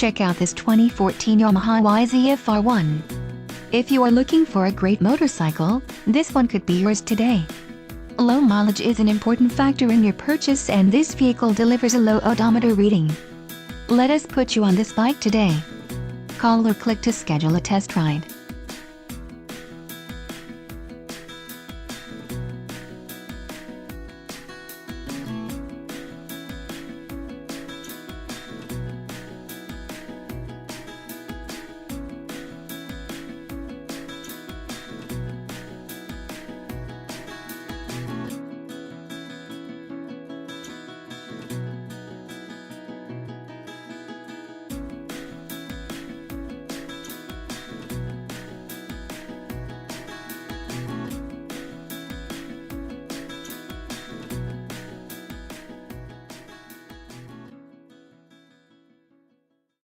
Check out this 2014 Yamaha YZF-R1. If you are looking for a great motorcycle, this one could be yours today. Low mileage is an important factor in your purchase, and this vehicle delivers a low odometer reading. Let us put you on this bike today. Call or click to schedule a test ride.